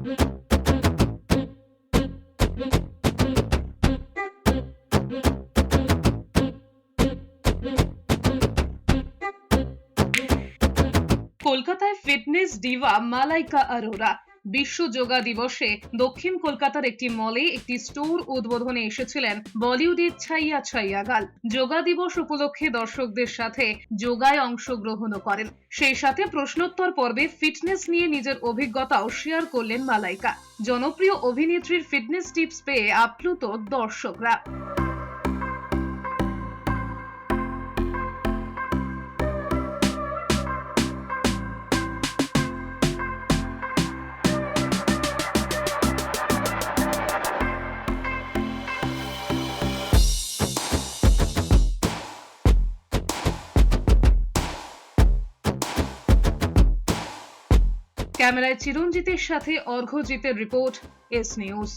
কলকাতায় fitness Diva Malaika Arora বিশ্ব যোগা দিবসে দক্ষিণ কলকাতার একটি মলে একটি স্টোর উদ্বোধনে এসেছিলেন বলিউডের ছাইয়া ছাইয়া গাল। যোগা দিবস উপলক্ষে দর্শকদের সাথে যোগায় অংশগ্রহণও করেন। সেই সাথে প্রশ্নোত্তর পর্বে ফিটনেস নিয়ে নিজের অভিজ্ঞতাও শেয়ার করলেন মালাইকা। জনপ্রিয় অভিনেত্রীর ফিটনেস টিপস পেয়ে আপ্লুত দর্শকরা। ক্যামেরায় চিরঞ্জিতের সাথে অর্ঘ্যজিতের রিপোর্ট, এস নিউজ।